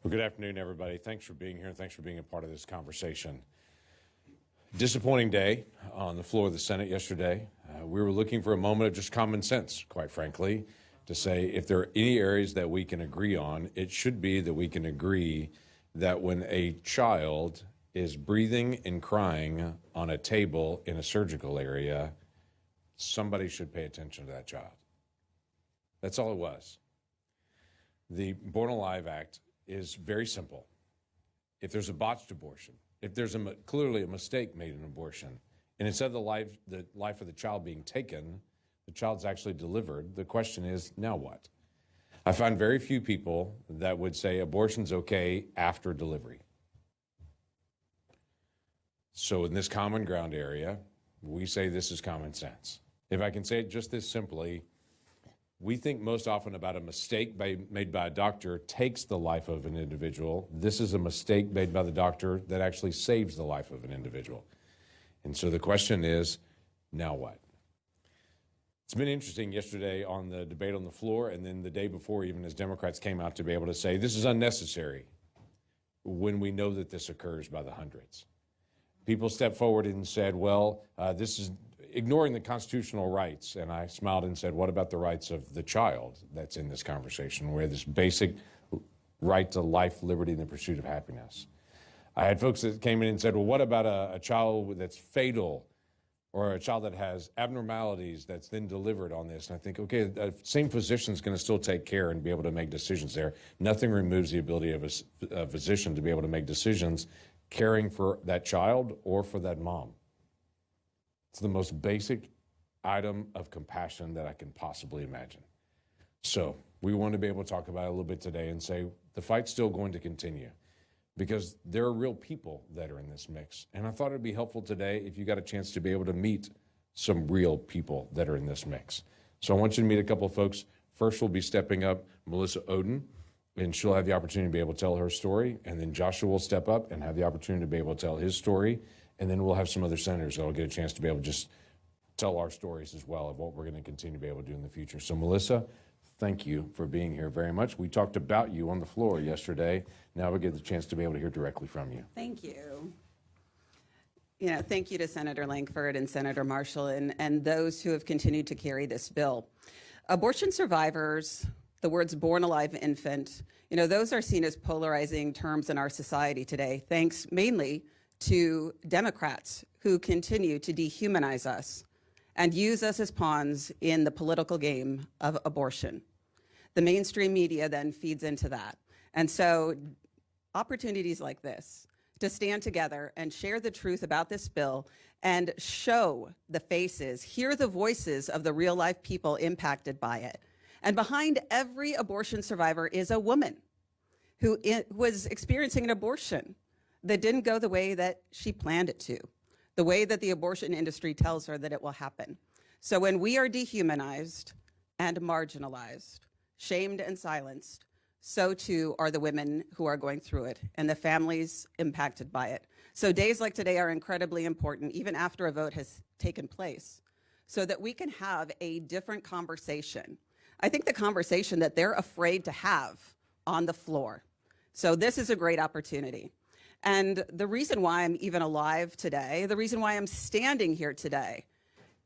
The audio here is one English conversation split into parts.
Well, good afternoon, everybody. Thanks for being here, and thanks for being a part of this conversation. Disappointing day on the floor of the Senate yesterday. We were looking for a moment of just common sense, quite frankly, to say if there are any areas that we can agree on, it should be that we can agree that when a child is breathing and crying on a table in a surgical area, somebody should pay attention to that child. That's all it was. The Born Alive Act is very simple. If there's a botched abortion, if there's clearly a mistake made in abortion, and instead of the life of the child being taken, the child's actually delivered, the question is, now what? I find very few people that would say abortion's okay after delivery. So in this common ground area, we say this is common sense. If I can say it just this simply, we think most often about a mistake made by a doctor takes the life of an individual. This is a mistake made by the doctor that actually saves the life of an individual. And so the question is, now what? It's been interesting yesterday on the debate on the floor, and then the day before, even as Democrats came out to be able to say this is unnecessary when we know that this occurs by the hundreds. People stepped forward and said, well, this is ignoring the constitutional rights. And I smiled and said, what about the rights of the child that's in this conversation, where this basic right to life, liberty, and the pursuit of happiness? I had folks that came in and said, well, what about a child that's fatal or a child that has abnormalities that's then delivered on this? And I think, okay, the same physician's going to still take care and be able to make decisions there. Nothing removes the ability of a physician to be able to make decisions caring for that child or for that mom. It's the most basic item of compassion that I can possibly imagine. So we want to be able to talk about it a little bit today and say the fight's still going to continue because there are real people that are in this mix. And I thought it'd be helpful today if you got a chance to be able to meet some real people that are in this mix. So I want you to meet a couple of folks. First will be stepping up Melissa Oden, and she'll have the opportunity to be able to tell her story. And then Joshua will step up and have the opportunity to be able to tell his story. And then we'll have some other senators that will get a chance to be able to just tell our stories as well of what we're going to continue to be able to do in the future. So Melissa, thank you for being here very much. We talked about you on the floor yesterday. Now we get the chance to be able to hear directly from you. Thank you. Thank you to Senator Lankford and Senator Marsha and those who have continued to carry this bill. Abortion survivors, the words born alive infant, those are seen as polarizing terms in our society today, thanks mainly to Democrats who continue to dehumanize us and use us as pawns in the political game of abortion. The mainstream media then feeds into that. And so opportunities like this to stand together and share the truth about this bill and show the faces, hear the voices of the real life people impacted by it. And behind every abortion survivor is a woman who was experiencing an abortion that didn't go the way that she planned it to, the way that the abortion industry tells her that it will happen. So when we are dehumanized and marginalized, shamed and silenced, so too are the women who are going through it and the families impacted by it. So days like today are incredibly important, even after a vote has taken place, so that we can have a different conversation. I think the conversation that they're afraid to have on the floor. So this is a great opportunity. And the reason why I'm even alive today, the reason why I'm standing here today,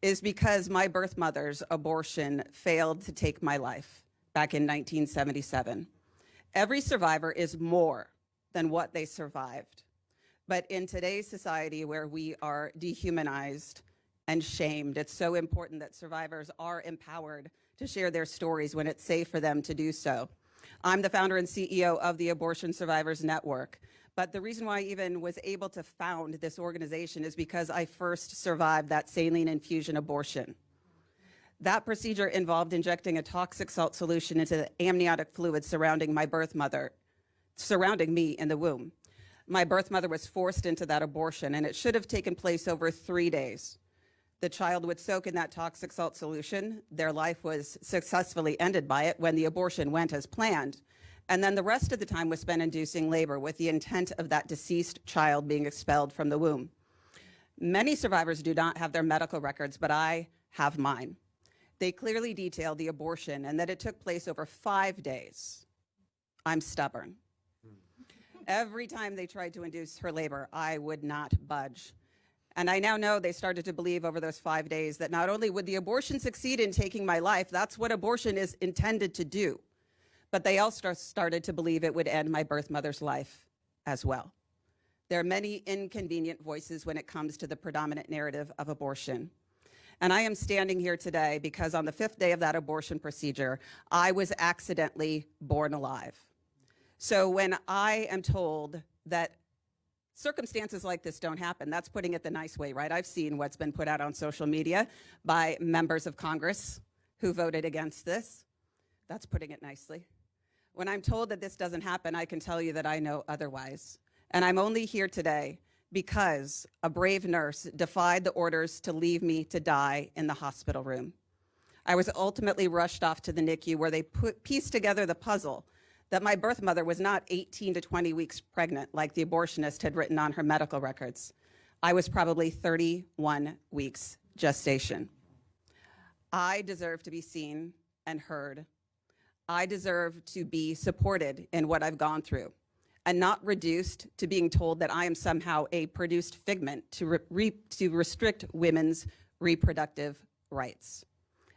is because my birth mother's abortion failed to take my life back in 1977. Every survivor is more than what they survived. But in today's society where we are dehumanized and shamed, it's so important that survivors are empowered to share their stories when it's safe for them to do so. I'm the founder and CEO of the Abortion Survivors Network. But the reason why I even was able to found this organization is because I first survived that saline infusion abortion. That procedure involved injecting a toxic salt solution into the amniotic fluid surrounding my birth mother, surrounding me in the womb. My birth mother was forced into that abortion, and it should have taken place over 3 days. The child would soak in that toxic salt solution. Their life was successfully ended by it when the abortion went as planned. And then the rest of the time was spent inducing labor with the intent of that deceased child being expelled from the womb. Many survivors do not have their medical records, but I have mine. They clearly detail the abortion and that it took place over 5 days. I'm stubborn. Every time they tried to induce her labor, I would not budge. And I now know they started to believe over those 5 days that not only would the abortion succeed in taking my life, that's what abortion is intended to do, but they also started to believe it would end my birth mother's life as well. There are many inconvenient voices when it comes to the predominant narrative of abortion. And I am standing here today because on the 5th day of that abortion procedure, I was accidentally born alive. So when I am told that circumstances like this don't happen, that's putting it the nice way, right? I've seen what's been put out on social media by members of Congress who voted against this. That's putting it nicely. When I'm told that this doesn't happen, I can tell you that I know otherwise. And I'm only here today because a brave nurse defied the orders to leave me to die in the hospital room. I was ultimately rushed off to the NICU where they pieced together the puzzle that my birth mother was not 18 to 20 weeks pregnant like the abortionist had written on her medical records. I was probably 31 weeks gestation. I deserve to be seen and heard. I deserve to be supported in what I've gone through and not reduced to being told that I am somehow a produced figment to restrict women's reproductive rights.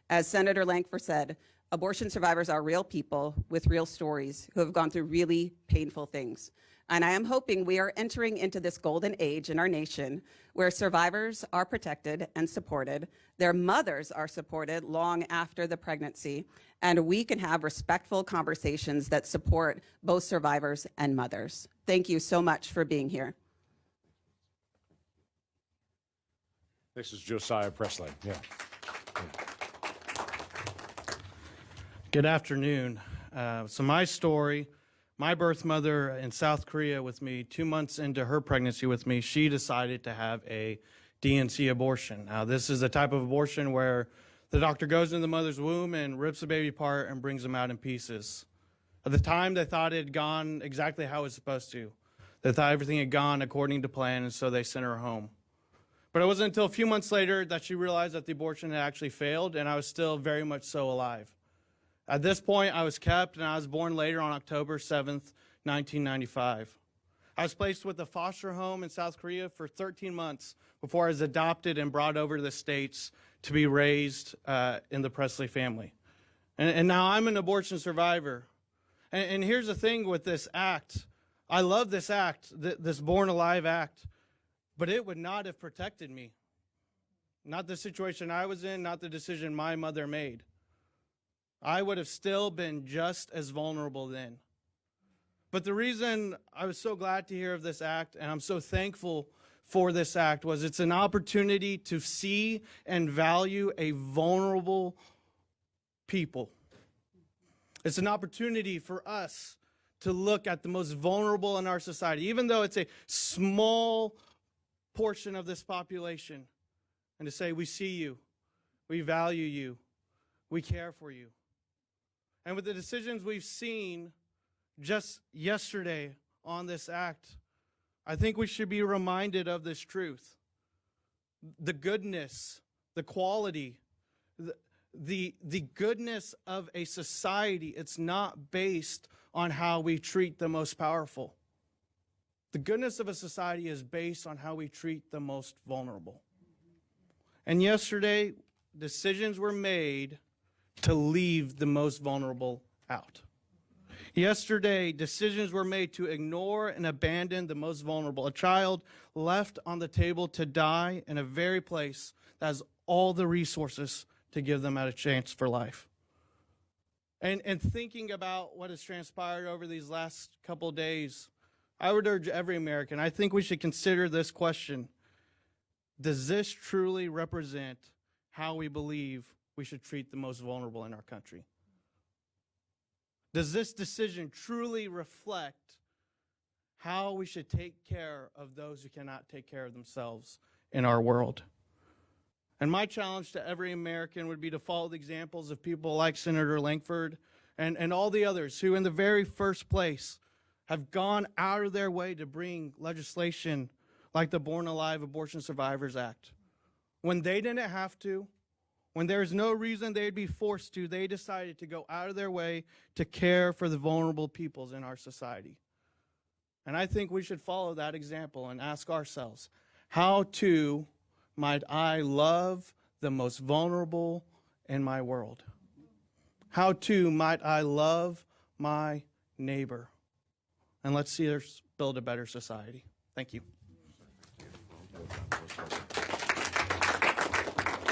As Senator Lankford said, abortion survivors are real people with real stories who have gone through really painful things. And I am hoping we are entering into this golden age in our nation where survivors are protected and supported, their mothers are supported long after the pregnancy, and we can have respectful conversations that support both survivors and mothers. Thank you so much for being here. This is Josiah Presley. Yeah. Good afternoon. So my story, my birth mother in South Korea with me, 2 months into her pregnancy with me, she decided to have a DNC abortion. Now, this is a type of abortion where the doctor goes into the mother's womb and rips the baby apart and brings them out in pieces. At the time, they thought it had gone exactly how it was supposed to. They thought everything had gone according to plan, and so they sent her home. But it wasn't until a few months later that she realized that the abortion had actually failed, and I was still very much so alive. At this point, I was kept, and I was born later on October 7th, 1995. I was placed with a foster home in South Korea for 13 months before I was adopted and brought over to the States to be raised in the Presley family. And now I'm an abortion survivor. And here's the thing with this act. I love this act, this Born Alive Act, but it would not have protected me. Not the situation I was in, not the decision my mother made. I would have still been just as vulnerable then. But the reason I was so glad to hear of this act, and I'm so thankful for this act, was it's an opportunity to see and value a vulnerable people. It's an opportunity for us to look at the most vulnerable in our society, even though it's a small portion of this population, and to say, we see you, we value you, we care for you. And with the decisions we've seen just yesterday on this act, I think we should be reminded of this truth. The goodness, the quality, the goodness of a society, it's not based on how we treat the most powerful. The goodness of a society is based on how we treat the most vulnerable. And yesterday, decisions were made to leave the most vulnerable out. Yesterday, decisions were made to ignore and abandon the most vulnerable. A child left on the table to die in a very place that has all the resources to give them a chance for life. And thinking about what has transpired over these last couple days, I would urge every American, I think we should consider this question. Does this truly represent how we believe we should treat the most vulnerable in our country? Does this decision truly reflect how we should take care of those who cannot take care of themselves in our world? And my challenge to every American would be to follow the examples of people like Senator Lankford and all the others who in the very first place have gone out of their way to bring legislation like the Born Alive Abortion Survivors Act. When they didn't have to, when there's no reason they'd be forced to, they decided to go out of their way to care for the vulnerable peoples in our society. And I think we should follow that example and ask ourselves, how too might I love the most vulnerable in my world? How too might I love my neighbor? And let's see us build a better society. Thank you.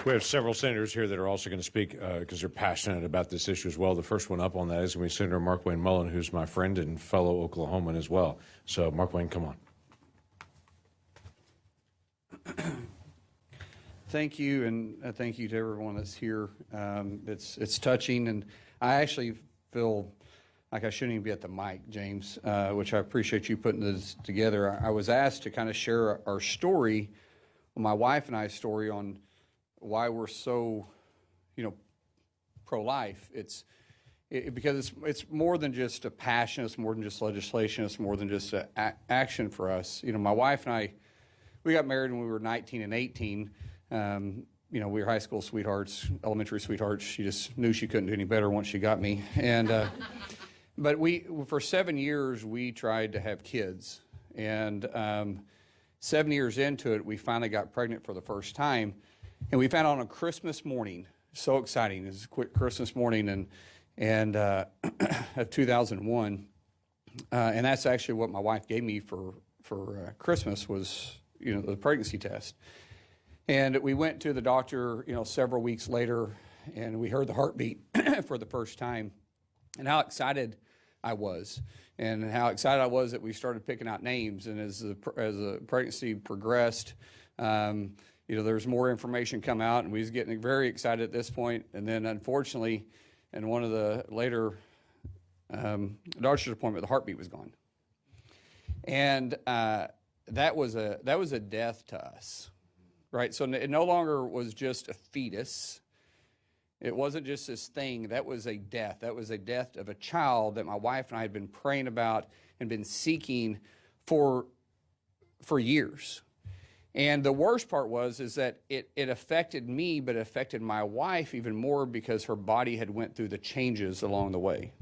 We have several senators here that are also going to speak because they're passionate about this issue as well. The first one up on that is going to be Senator Markwayne Mullin, who's my friend and fellow Oklahoman as well. So, Markwayne, come on. Thank you, and thank you to everyone that's here. It's touching, and I actually feel like I shouldn't even be at the mic, James, which I appreciate you putting this together. I was asked to kind of share our story, my wife and I's story on why we're so, pro-life. Because it's more than just a passion, it's more than just legislation, it's more than just action for us. My wife and I, we got married when we were 19 and 18. We were high school sweethearts, elementary sweethearts. She just knew she couldn't do any better once she got me. And but for 7 years, we tried to have kids. And 7 years into it, we finally got pregnant for the first time. And we found out on a Christmas morning, so exciting. It was a quick Christmas morning and of 2001. And that's actually what my wife gave me for Christmas was, the pregnancy test. And we went to the doctor, several weeks later, and we heard the heartbeat for the first time, and how excited I was, and how excited I was that we started picking out names. And as the pregnancy progressed, there's more information come out, and we was getting very excited at this point. And then, unfortunately, in one of the later doctor's appointment, the heartbeat was gone, and that was a death to us. Right, so it no longer was just a fetus. It wasn't just this thing. That was a death. That was a death of a child that my wife and I had been praying about and been seeking for years. And the worst part is that it affected me, but it affected my wife even more because her body had went through the changes along the way.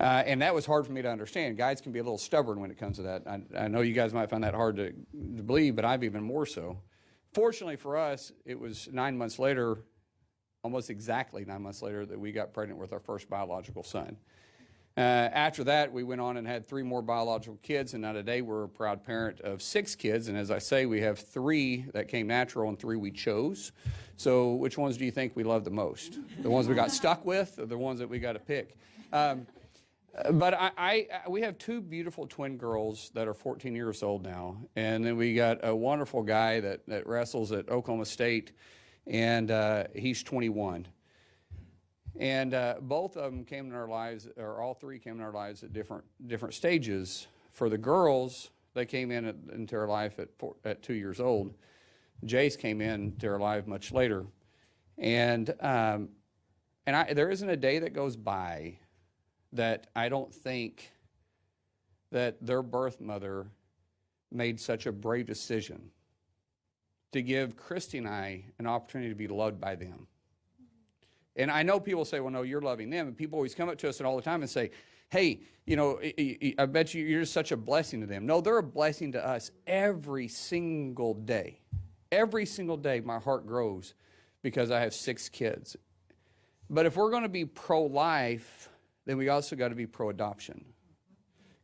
And that was hard for me to understand. Guys can be a little stubborn when it comes to that. I know you guys might find that hard to believe, but I've even more so. Fortunately for us, it was 9 months later, almost exactly 9 months later, that we got pregnant with our first biological son. After that, we went on and had 3 more biological kids, and now today we're a proud parent of 6 kids. And as I say, we have 3 that came natural and 3 we chose. So which ones do you think we love the most? The ones we got stuck with, or the ones that we got to pick? But we have 2 beautiful twin girls that are 14 years old now. And then we got a wonderful guy that wrestles at Oklahoma State, and he's 21. And both of them came in our lives, or all 3 came in our lives at different stages. For the girls, they came into our life at 2 years old. Jace came into our life much later. And there isn't a day that goes by that I don't think that their birth mother made such a brave decision to give Christy and I an opportunity to be loved by them. And I know people say, well, no, you're loving them. And people always come up to us all the time and say, hey, I bet you're just such a blessing to them. No, they're a blessing to us every single day. Every single day my heart grows because I have 6 kids. But if we're going to be pro-life, then we also got to be pro-adoption.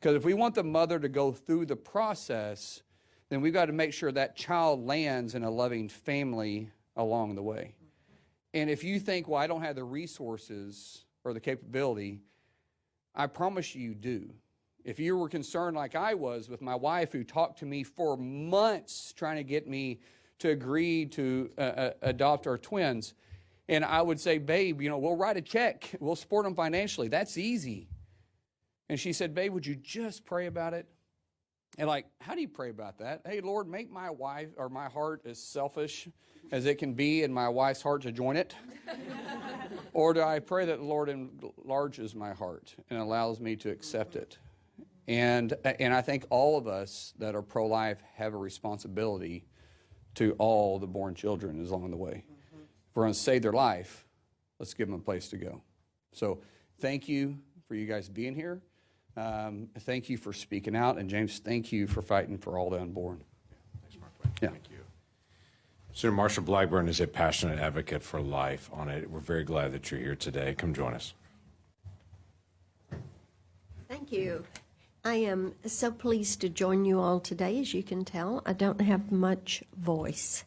Because if we want the mother to go through the process, then we've got to make sure that child lands in a loving family along the way. And if you think, well, I don't have the resources or the capability, I promise you do. If you were concerned like I was with my wife, who talked to me for months trying to get me to agree to adopt our twins, and I would say, babe, we'll write a check. We'll support them financially. That's easy. And she said, babe, would you just pray about it? And how do you pray about that? Hey, Lord, make my wife or my heart as selfish as it can be and my wife's heart to join it? Or do I pray that the Lord enlarges my heart and allows me to accept it? And I think all of us that are pro-life have a responsibility to all the born children along the way. If we're going to save their life, let's give them a place to go. So thank you for you guys being here. Thank you for speaking out. And James, thank you for fighting for all the unborn. Thanks, Markwayne. Yeah. Thank you. Senator Marsha Blackburn is a passionate advocate for life on it. We're very glad that you're here today. Come join us. Thank you. I am so pleased to join you all today. As you can tell, I don't have much voice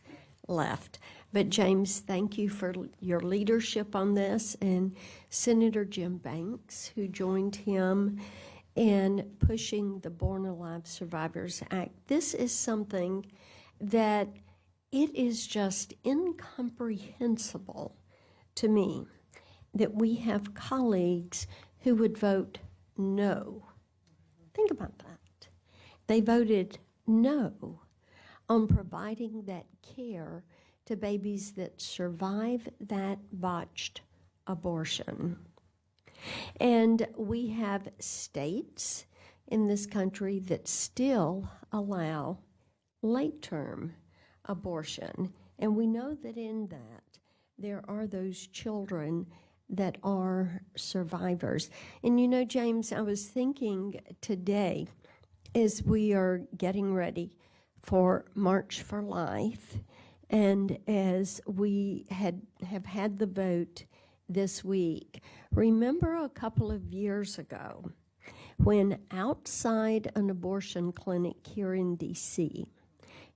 left. But James, thank you for your leadership on this, and Senator Jim Banks, who joined him in pushing the Born Alive Survivors Act. This is something that it is just incomprehensible to me that we have colleagues who would vote no. Think about that. They voted no on providing that care to babies that survive that botched abortion. And we have states in this country that still allow late-term abortion. And we know that in that there are those children that are survivors. And you know, James, I was thinking today as we are getting ready for March for Life, and as we have had the vote this week, remember a couple of years ago when outside an abortion clinic here in D.C.,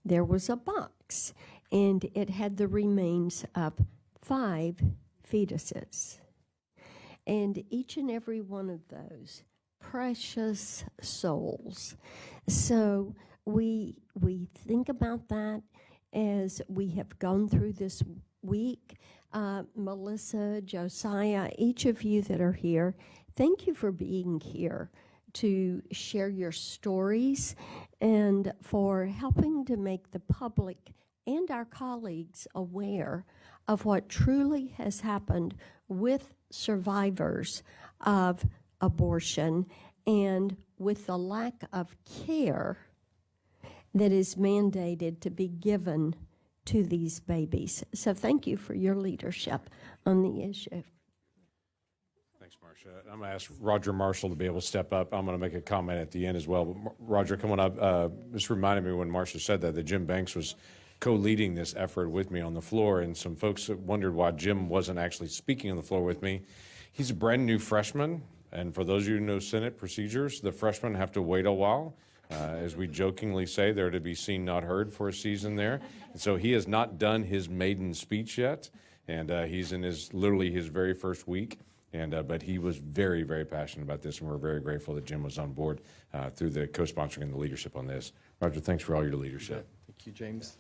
there was a box, and it had the remains of 5 fetuses. And each and every one of those precious souls. So we think about that as we have gone through this week. Melissa, Josiah, each of you that are here, thank you for being here to share your stories and for helping to make the public and our colleagues aware of what truly has happened with survivors of abortion and with the lack of care that is mandated to be given to these babies. So thank you for your leadership on the issue. Thanks, Marsha. I'm going to ask Roger Marshall to be able to step up. I'm going to make a comment at the end as well. But Roger, come on up. This reminded me when Marsha said that Jim Banks was co-leading this effort with me on the floor, and some folks wondered why Jim wasn't actually speaking on the floor with me. He's a brand new freshman, and for those of you who know Senate procedures, the freshmen have to wait a while. As we jokingly say, they're to be seen, not heard for a season there. And so he has not done his maiden speech yet, and he's in literally his very first week. But he was very, very passionate about this, and we're very grateful that Jim was on board through the co-sponsoring and the leadership on this. Roger, thanks for all your leadership. Thank you, James.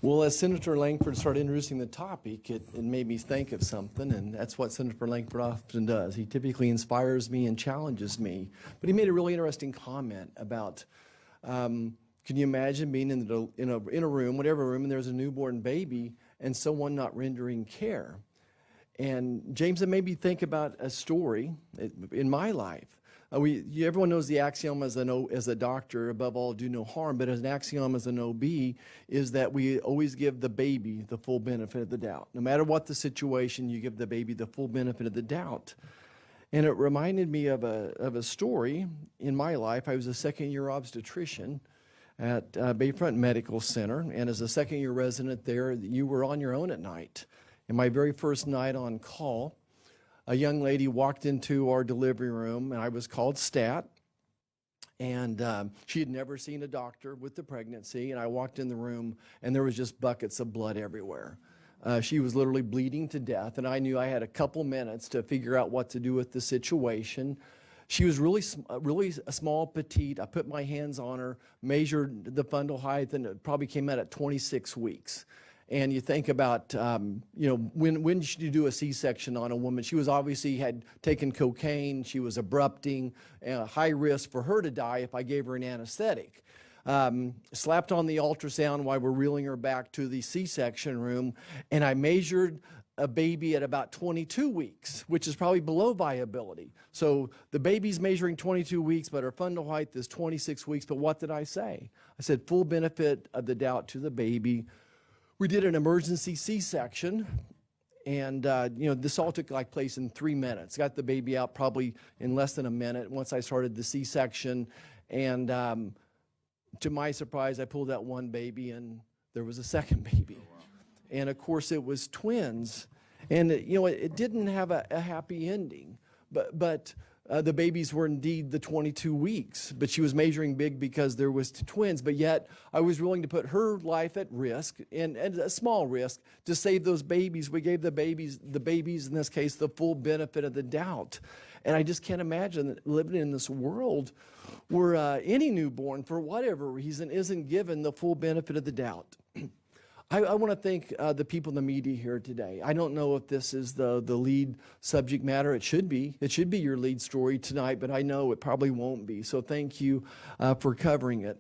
Well, as Senator Lankford started introducing the topic, it made me think of something, and that's what Senator Lankford often does. He typically inspires me and challenges me. But he made a really interesting comment about, can you imagine being in a room, whatever room, and there's a newborn baby and someone not rendering care? And James, it made me think about a story in my life. Everyone knows the axiom as a doctor, above all, do no harm, but as an axiom as an OB is that we always give the baby the full benefit of the doubt. No matter what the situation, you give the baby the full benefit of the doubt. And it reminded me of a story in my life. I was a second-year obstetrician at Bayfront Medical Center, and as a second-year resident there, you were on your own at night. And my very first night on call, a young lady walked into our delivery room, and I was called stat, and she had never seen a doctor with the pregnancy, and I walked in the room, and there was just buckets of blood everywhere. She was literally bleeding to death, and I knew I had a couple minutes to figure out what to do with the situation. She was really a small, petite. I put my hands on her, measured the fundal height, and it probably came out at 26 weeks. And you think about, when should you do a C-section on a woman? She was obviously had taken cocaine. She was abrupting, high risk for her to die if I gave her an anesthetic. Slapped on the ultrasound while we're reeling her back to the C-section room, and I measured a baby at about 22 weeks, which is probably below viability. So the baby's measuring 22 weeks, but her fundal height is 26 weeks. But what did I say? I said full benefit of the doubt to the baby. We did an emergency C-section, And, this all took like place in 3 minutes. Got the baby out probably in less than a minute once I started the C-section. And to my surprise, I pulled out one baby and there was a second baby. And of course it was twins. And, it didn't have a happy ending. But the babies were indeed the 22 weeks, but she was measuring big because there was twins. But yet I was willing to put her life at risk and a small risk to save those babies. We gave the babies in this case the full benefit of the doubt. And I just can't imagine living in this world where any newborn, for whatever reason, isn't given the full benefit of the doubt. I want to thank the people in the media here today. I don't know if this is the lead subject matter. It should be. It should be your lead story tonight, but I know it probably won't be. So thank you for covering it.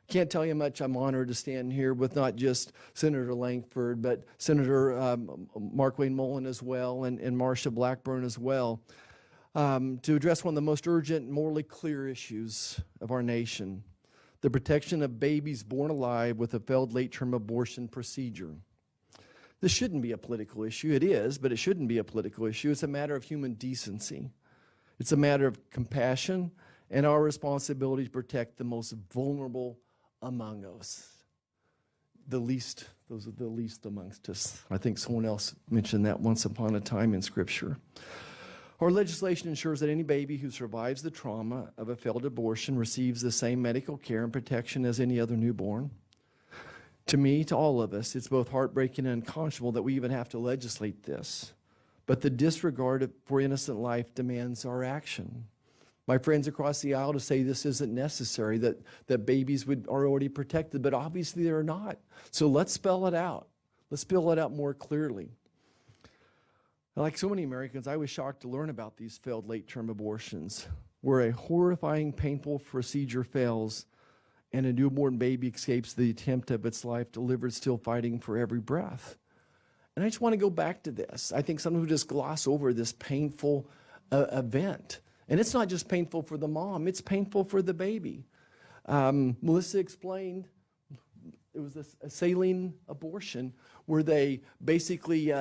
Can't tell you how much I'm honored to stand here with not just Senator Lankford, but Senator Markwayne Mullin as well, and Marsha Blackburn as well, to address one of the most urgent, morally clear issues of our nation: the protection of babies born alive with a failed late-term abortion procedure. This shouldn't be a political issue. It is, but it shouldn't be a political issue. It's a matter of human decency. It's a matter of compassion and our responsibility to protect the most vulnerable among us. Those are the least amongst us. I think someone else mentioned that once upon a time in Scripture. Our legislation ensures that any baby who survives the trauma of a failed abortion receives the same medical care and protection as any other newborn. To me, to all of us, it's both heartbreaking and unconscionable that we even have to legislate this. But the disregard for innocent life demands our action. My friends across the aisle to say this isn't necessary, that babies are already protected, but obviously they're not. So let's spell it out. Let's spell it out more clearly. Like so many Americans, I was shocked to learn about these failed late-term abortions, where a horrifying, painful procedure fails and a newborn baby escapes the attempt of its life, delivered still fighting for every breath. And I just want to go back to this. I think some who just gloss over this painful event. And it's not just painful for the mom, it's painful for the baby. Melissa explained it was a saline abortion where they basically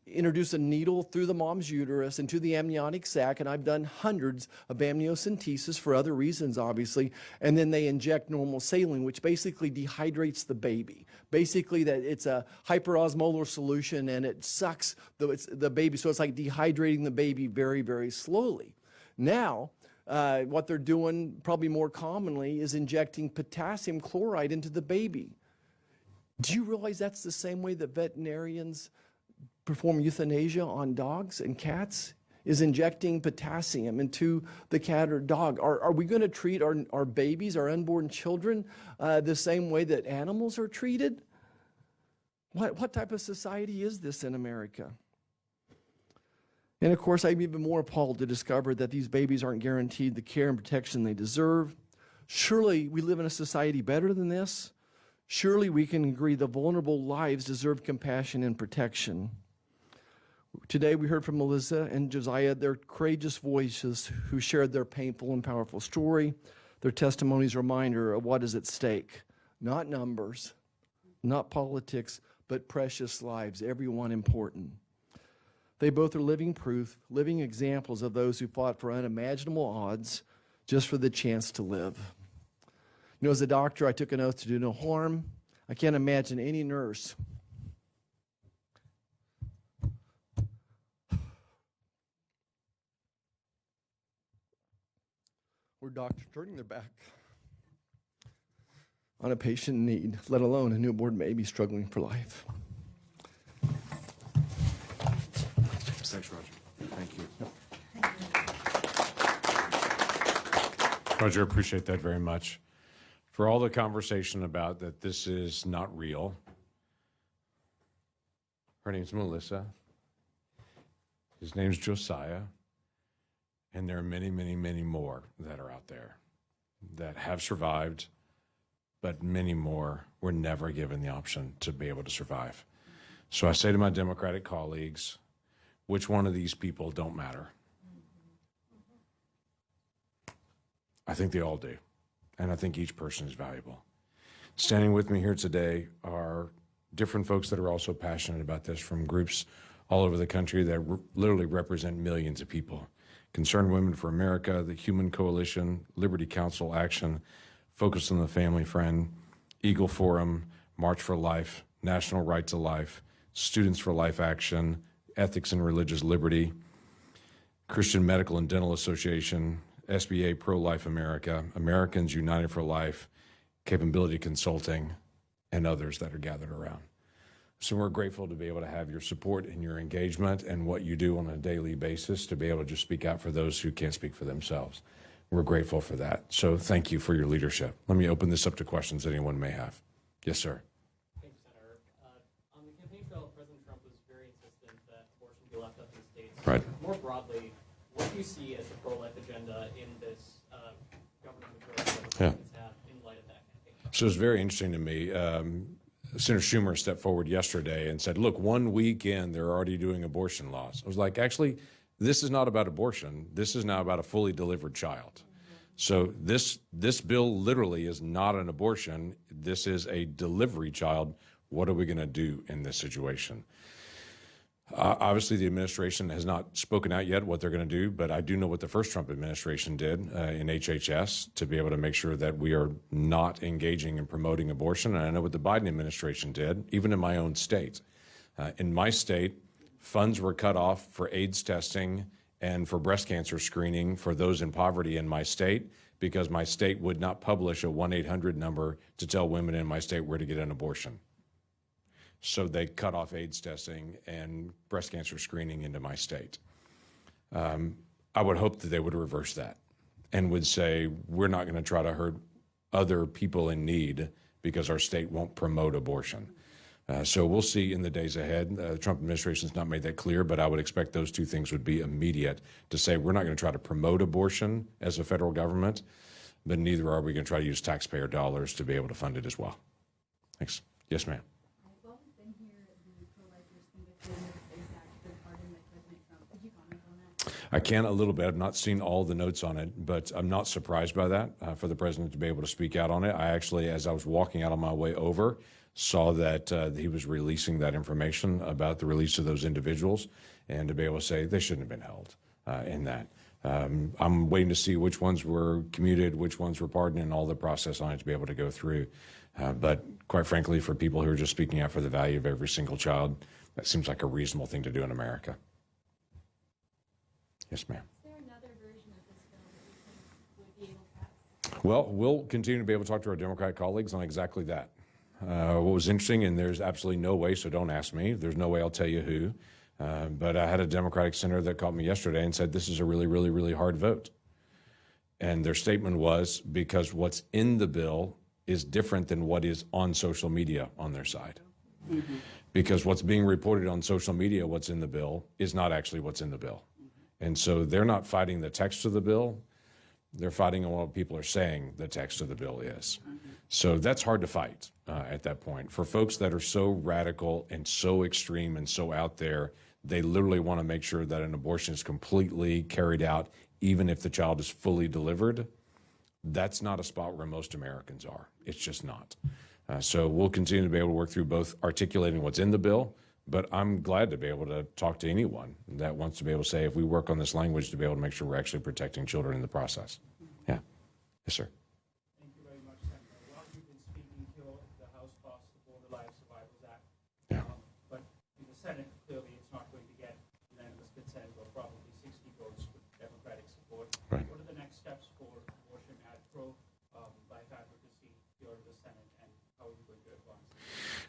introduce a needle through the mom's uterus into the amniotic sac, and I've done hundreds of amniocentesis for other reasons, obviously, and then they inject normal saline, which basically dehydrates the baby. Basically, that it's a hyperosmolar solution, and it sucks the baby, so it's like dehydrating the baby very, very slowly. Now, what they're doing probably more commonly is injecting potassium chloride into the baby. Do you realize that's the same way that veterinarians perform euthanasia on dogs and cats? Is injecting potassium into the cat or dog. Are we going to treat our babies, our unborn children, the same way that animals are treated? What type of society is this in America? And of course, I'm even more appalled to discover that these babies aren't guaranteed the care and protection they deserve. Surely we live in a society better than this. Surely we can agree the vulnerable lives deserve compassion and protection. Today we heard from Melissa and Josiah, their courageous voices who shared their painful and powerful story. Their testimonies are a reminder of what is at stake. Not numbers, not politics, but precious lives, everyone important. They both are living proof, living examples of those who fought for unimaginable odds just for the chance to live. You know, as a doctor, I took an oath to do no harm. I can't imagine any nurse or doctor turning their back on a patient in need, let alone a newborn baby struggling for life. Thanks, Roger. Thank you. Roger, appreciate that very much. For all the conversation about that this is not real. Her name's Melissa. His name's Josiah. And there are many, many, many more that are out there that have survived, but many more were never given the option to be able to survive. So I say to my Democratic colleagues, which one of these people don't matter? I think they all do. And I think each person is valuable. Standing with me here today are different folks that are also passionate about this, from groups all over the country that literally represent millions of people. Concerned Women for America, the Human Coalition, Liberty Council Action, Focus on the Family Friend, Eagle Forum, March for Life, National Right to Life, Students for Life Action, Ethics and Religious Liberty, Christian Medical and Dental Association, SBA Pro-Life America, Americans United for Life, Capability Consulting, and others that are gathered around. So we're grateful to be able to have your support and your engagement and what you do on a daily basis to be able to just speak out for those who can't speak for themselves. We're grateful for that. So thank you for your leadership. Let me open this up to questions that anyone may have. Yes, sir. Thank you, Senator. On the campaign trail, President Trump was very insistent that abortion be left up to the states. Right. More broadly, what do you see as the pro-life agenda in this government majority that Republicans have in light of that campaign? So it's very interesting to me. Senator Schumer stepped forward yesterday and said, look, 1 week in, they're already doing abortion laws. I was like, actually, this is not about abortion. This is now about a fully delivered child. So this bill literally is not an abortion. This is a delivery child. What are we going to do in this situation? Obviously, the administration has not spoken out yet what they're going to do, but I do know what the first Trump administration did in HHS to be able to make sure that we are not engaging in promoting abortion. And I know what the Biden administration did, even in my own state. In my state, funds were cut off for AIDS testing and for breast cancer screening for those in poverty in my state because my state would not publish a 1-800 number to tell women in my state where to get an abortion. So they cut off AIDS testing and breast cancer screening into my state. I would hope that they would reverse that and would say, we're not going to try to hurt other people in need because our state won't promote abortion. So we'll see in the days ahead. The Trump administration has not made that clear, but I would expect those two things would be immediate to say we're not going to try to promote abortion as a federal government, but neither are we going to try to use taxpayer dollars to be able to fund it as well. Thanks. Yes, ma'am. I can a little bit. I've not seen all the notes on it, but I'm not surprised by that for the president to be able to speak out on it. I actually, as I was walking out on my way over, saw that he was releasing that information about the release of those individuals and to be able to say they shouldn't have been held in that. I'm waiting to see which ones were commuted, which ones were pardoned, and all the process on it to be able to go through. But quite frankly, for people who are just speaking out for the value of every single child, that seems like a reasonable thing to do in America. Yes, ma'am. Is there another version of this bill that you think would be able to pass? Well, we'll continue to be able to talk to our Democratic colleagues on exactly that. What was interesting, and there's absolutely no way, so don't ask me, there's no way I'll tell you who, but I had a Democratic senator that called me yesterday and said this is a really, really, really hard vote. And their statement was because what's in the bill is different than what is on social media on their side. Mm-hmm. Because what's being reported on social media, what's in the bill, is not actually what's in the bill. And so they're not fighting the text of the bill. They're fighting on what people are saying the text of the bill is. So that's hard to fight at that point. For folks that are so radical and so extreme and so out there, they literally want to make sure that an abortion is completely carried out, even if the child is fully delivered. That's not a spot where most Americans are. It's just not. So we'll continue to be able to work through both articulating what's in the bill, but I'm glad to be able to talk to anyone that wants to be able to say, if we work on this language, to be able to make sure we're actually protecting children in the process. Yeah. Yes, sir. Thank you very much, Senator. While you've been speaking to the House passed the Border Life Survivors Act, Yeah. But in the Senate, clearly it's not going to get unanimous consent or probably 60 votes with Democratic support. Right. What are the next steps for abortion at pro-life advocacy here in the Senate, and how are you going to advance it?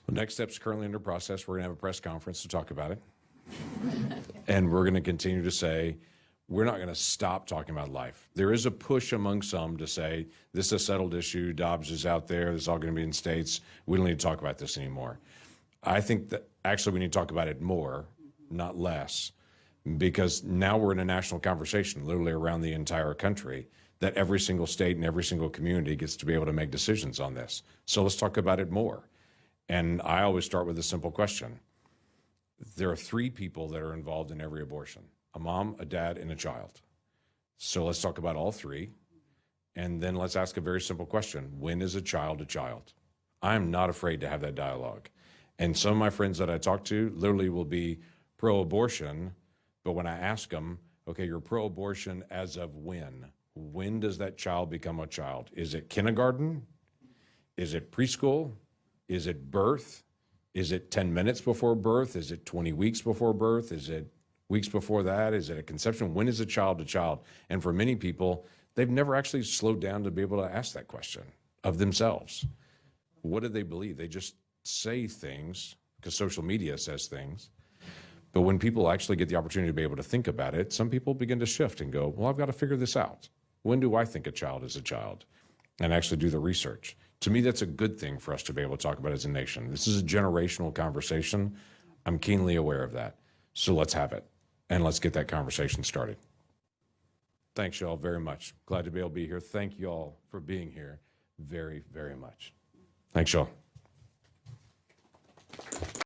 Well, next step's currently under process. We're going to have a press conference to talk about it. And we're going to continue to say, we're not going to stop talking about life. There is a push among some to say, this is a settled issue. Dobbs is out there. This is all going to be in states. We don't need to talk about this anymore. I think that actually we need to talk about it more, not less, because now we're in a national conversation, literally around the entire country, that every single state and every single community gets to be able to make decisions on this. So let's talk about it more. And I always start with a simple question. There are 3 people that are involved in every abortion: a mom, a dad, and a child. So let's talk about all 3. And then let's ask a very simple question. When is a child a child? I'm not afraid to have that dialogue. And some of my friends that I talk to literally will be pro-abortion, but when I ask them, okay, you're pro-abortion as of when? When does that child become a child? Is it kindergarten? Is it preschool? Is it birth? Is it 10 minutes before birth? Is it 20 weeks before birth? Is it weeks before that? Is it a conception? When is a child a child? And for many people, they've never actually slowed down to be able to ask that question of themselves. What do they believe? They just say things because social media says things. But when people actually get the opportunity to be able to think about it, some people begin to shift and go, well, I've got to figure this out. When do I think a child is a child? And actually do the research. To me, that's a good thing for us to be able to talk about as a nation. This is a generational conversation. I'm keenly aware of that. So let's have it, and let's get that conversation started. Thanks, y'all, very much. Glad to be able to be here. Thank you all for being here very, very much. Thanks, y'all.